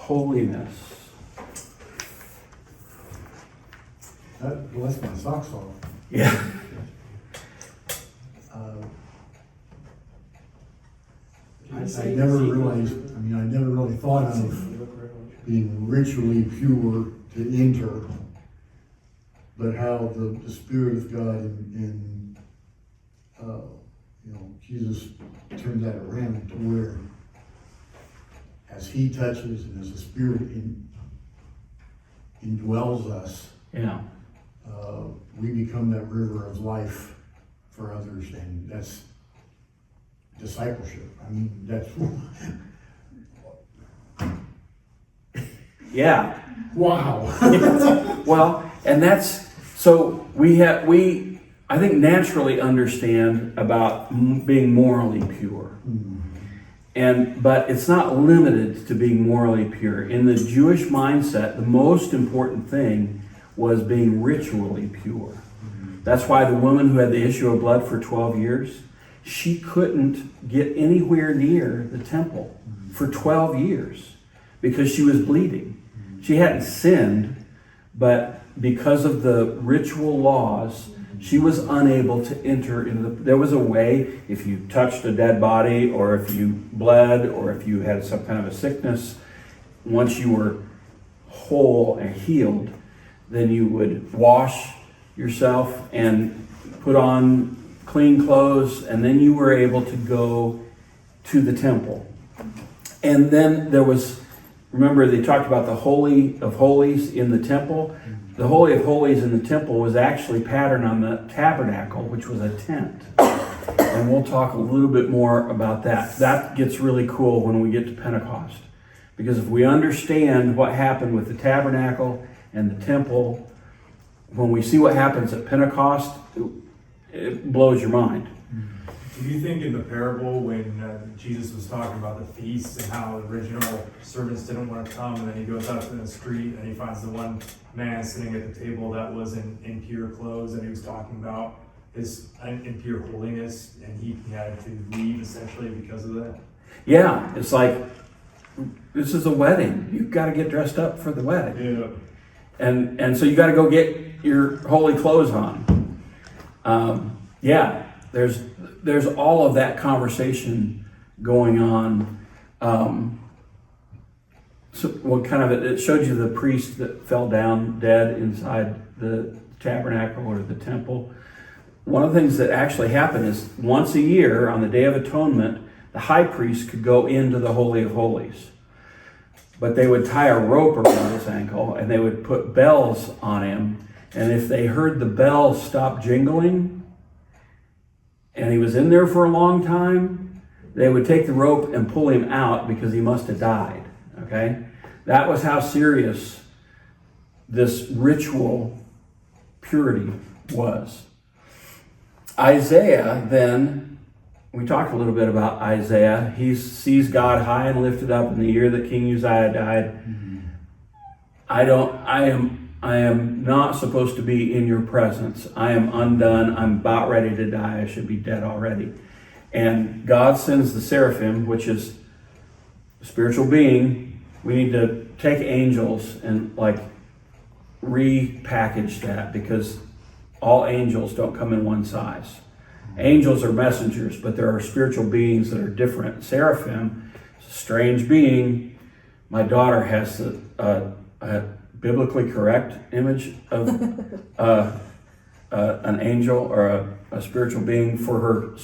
holiness. Well, that's my socks off. Yeah. I never realized, I never really thought of being ritually pure to enter, but how the Spirit of God and Jesus turned that around to where as He touches and as the Spirit indwells us, Yeah. We become that river of life for others, and that's discipleship. That's Yeah. wow. Well, and that's, so I think naturally understand about being morally pure. But it's not limited to being morally pure. In the Jewish mindset, the most important thing was being ritually pure. That's why the woman who had the issue of blood for 12 years, she couldn't get anywhere near the temple for 12 years because she was bleeding. She hadn't sinned, but because of the ritual laws, she was unable to enter into there was a way, if you touched a dead body, or if you bled, or if you had some kind of a sickness, once you were whole and healed, then you would wash yourself and put on clean clothes, and then you were able to go to the temple. And then there was, remember they talked about the Holy of Holies in the temple. The Holy of Holies in the temple was actually patterned on the tabernacle, which was a tent. And we'll talk a little bit more about that. That gets really cool when we get to Pentecost. Because if we understand what happened with the tabernacle and the temple, when we see what happens at Pentecost, it blows your mind. Do you think in the parable when Jesus was talking about the feast and how the original servants didn't want to come, and then he goes out in the street and he finds the one man sitting at the table that was in impure clothes, and he was talking about his impure holiness, and he had to leave essentially because of that? Yeah, it's like, this is a wedding. You've got to get dressed up for the wedding. Yeah. And so you got to go get your holy clothes on. There's all of that conversation going on. It showed you the priest that fell down dead inside the tabernacle or the temple. One of the things that actually happened is once a year on the Day of Atonement, the high priest could go into the Holy of Holies. But they would tie a rope around his ankle and they would put bells on him. And if they heard the bells stop jingling, and he was in there for a long time, they would take the rope and pull him out because he must have died. Okay? That was how serious this ritual purity was. Isaiah then, we talked a little bit about Isaiah. He sees God high and lifted up in the year that King Uzziah died. I am not supposed to be in your presence. I am undone. I'm about ready to die. I should be dead already. And God sends the seraphim, which is a spiritual being. We need to take angels and repackage that, because all angels don't come in one size. Angels are messengers, but there are spiritual beings that are different. Seraphim is a strange being. My daughter has a biblically correct image of an angel or a spiritual being for her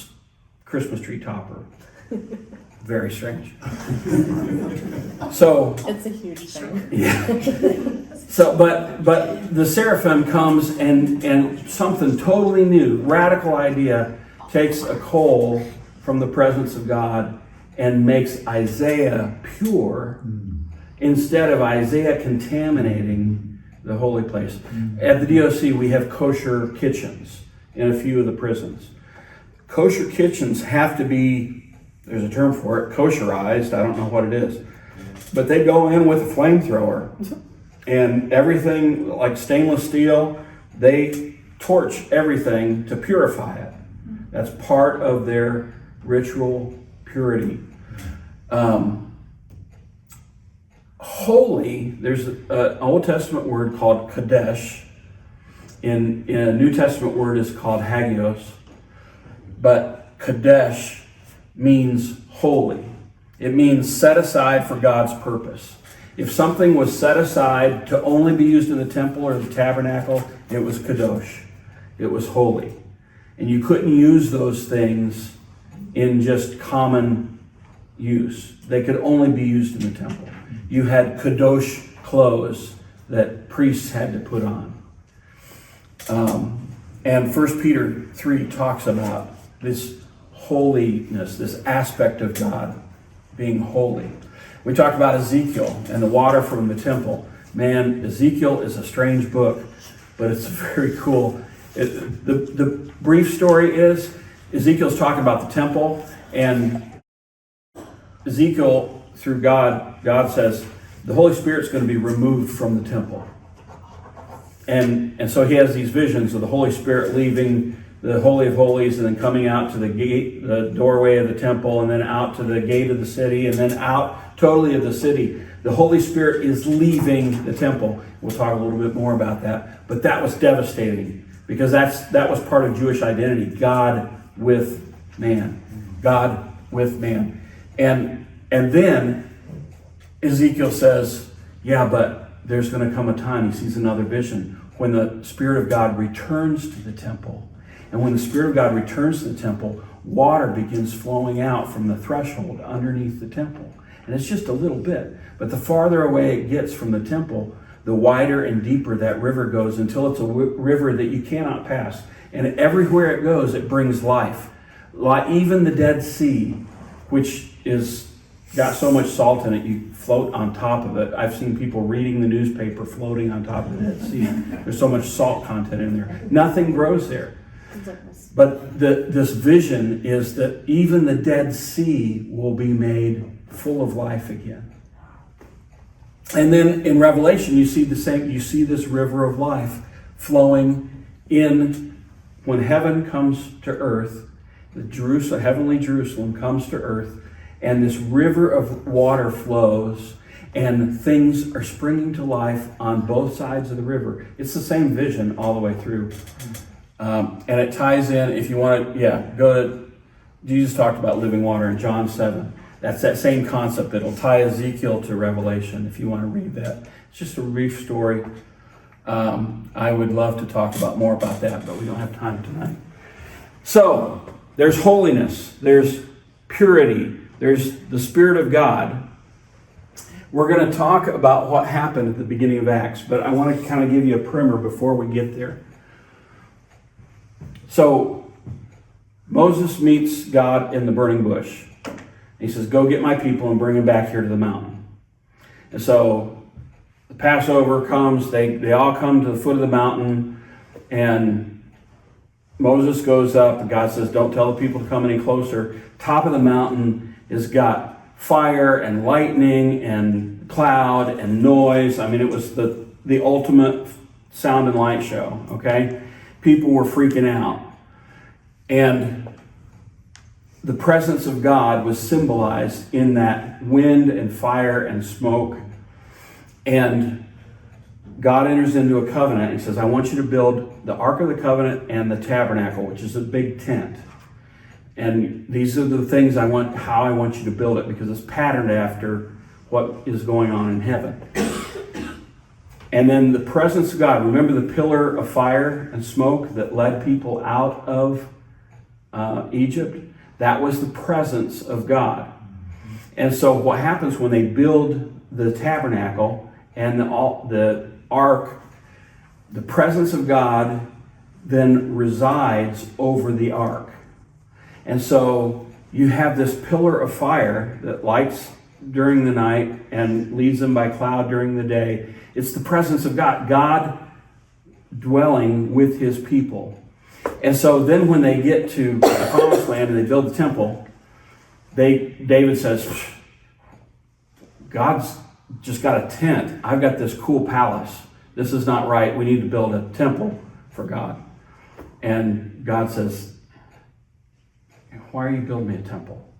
Christmas tree topper. Very strange. So it's a huge thing. Yeah. So, but the seraphim comes and something totally new, radical idea, takes a coal from the presence of God and makes Isaiah pure. Instead of Isaiah contaminating the holy place. At the DOC, we have kosher kitchens in a few of the prisons. Kosher kitchens have to be, there's a term for it, kosherized. I don't know what it is. But they go in with a flamethrower, and everything, like stainless steel, they torch everything to purify it. That's part of their ritual purity. holy, there's an Old Testament word called kadesh. In a New Testament word is called hagios. But kadesh means holy. It means set aside for God's purpose. If something was set aside to only be used in the temple or the tabernacle, it was kadosh. It was holy. And you couldn't use those things in just common use. They could only be used in the temple. You had kadosh clothes that priests had to put on. And 1 Peter 3 talks about this holiness, this aspect of God being holy. We talked about Ezekiel and the water from the temple. Man, Ezekiel is a strange book, but it's very cool. The brief story is Ezekiel's talking about the temple, and Ezekiel, through God says, the Holy Spirit's going to be removed from the temple. And so he has these visions of the Holy Spirit leaving the Holy of Holies and then coming out to the gate, the doorway of the temple, and then out to the gate of the city, and then out totally of the city. The Holy Spirit is leaving the temple. We'll talk a little bit more about that. But that was devastating because that was part of Jewish identity. God with man. God with man. And then Ezekiel says, yeah, but there's going to come a time, he sees another vision, when the Spirit of God returns to the temple. And when the Spirit of God returns to the temple, water begins flowing out from the threshold underneath the temple. And it's just a little bit. But the farther away it gets from the temple, the wider and deeper that river goes until it's a river that you cannot pass. And everywhere it goes, it brings life. Even the Dead Sea, which is got so much salt in it, you float on top of it. I've seen people reading the newspaper floating on top of the Dead Sea. There's so much salt content in there. Nothing grows there. But this vision is that even the Dead Sea will be made full of life again. And then in Revelation, you see the same. You see this river of life flowing in when heaven comes to earth. The heavenly Jerusalem comes to earth, and this river of water flows, and things are springing to life on both sides of the river. It's the same vision all the way through. And it ties in, if you want to, go to, Jesus talked about living water in John 7. That's that same concept. It'll tie Ezekiel to Revelation if you want to read that. It's just a brief story. I would love to talk about more about that, but we don't have time tonight. So, there's holiness, there's purity, there's the Spirit of God. We're going to talk about what happened at the beginning of Acts, but I want to kind of give you a primer before we get there. So, Moses meets God in the burning bush. He says, go get my people and bring them back here to the mountain. And so, the Passover comes, they all come to the foot of the mountain, and Moses goes up, and God says, don't tell the people to come any closer. Top of the mountain has got fire and lightning and cloud and noise. I mean, it was the ultimate sound and light show, okay? People were freaking out. And the presence of God was symbolized in that wind and fire and smoke. And God enters into a covenant. He says, I want you to build the Ark of the Covenant and the tabernacle, which is a big tent. And these are the things how I want you to build it, because it's patterned after what is going on in heaven. And then the presence of God. Remember the pillar of fire and smoke that led people out of Egypt? That was the presence of God. And so what happens when they build the tabernacle and the ark, the presence of God then resides over the ark. And so you have this pillar of fire that lights during the night and leads them by cloud during the day. It's the presence of God, God dwelling with his people. And so then when they get to the promised land and they build the temple, David says, God's just got a tent. I've got this cool palace. This is not right. We need to build a temple for God. And God says, why are you building me a temple?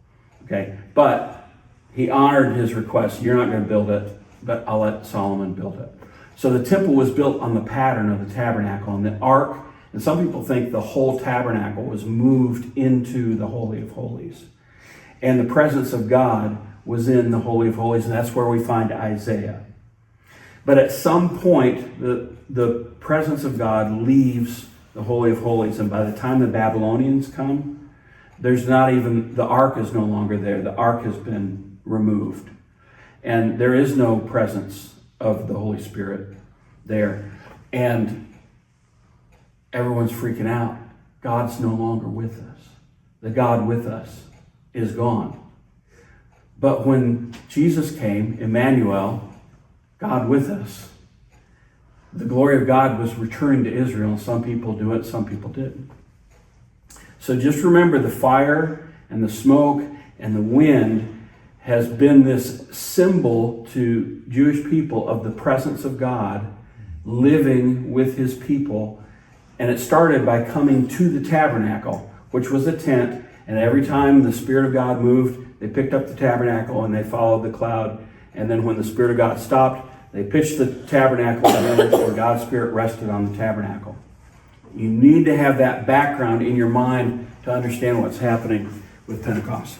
Okay, but he honored his request. You're not going to build it. but I'll let Solomon build it. So the temple was built on the pattern of the tabernacle, and the ark, and some people think the whole tabernacle was moved into the Holy of Holies. And the presence of God was in the Holy of Holies, and that's where we find Isaiah. But at some point, the presence of God leaves the Holy of Holies, and by the time the Babylonians come, there's not even, the ark is no longer there. The ark has been removed. And there is no presence of the Holy Spirit there. And everyone's freaking out. God's no longer with us. The God with us is gone. But when Jesus came, Emmanuel, God with us, the glory of God was returned to Israel. Some people do it, some people didn't. So just remember, the fire and the smoke and the wind has been this symbol to Jewish people of the presence of God living with his people. And it started by coming to the tabernacle, which was a tent. And every time the Spirit of God moved, they picked up the tabernacle and they followed the cloud. And then when the Spirit of God stopped, they pitched the tabernacle down where God's Spirit rested on the tabernacle. You need to have that background in your mind to understand what's happening with Pentecost.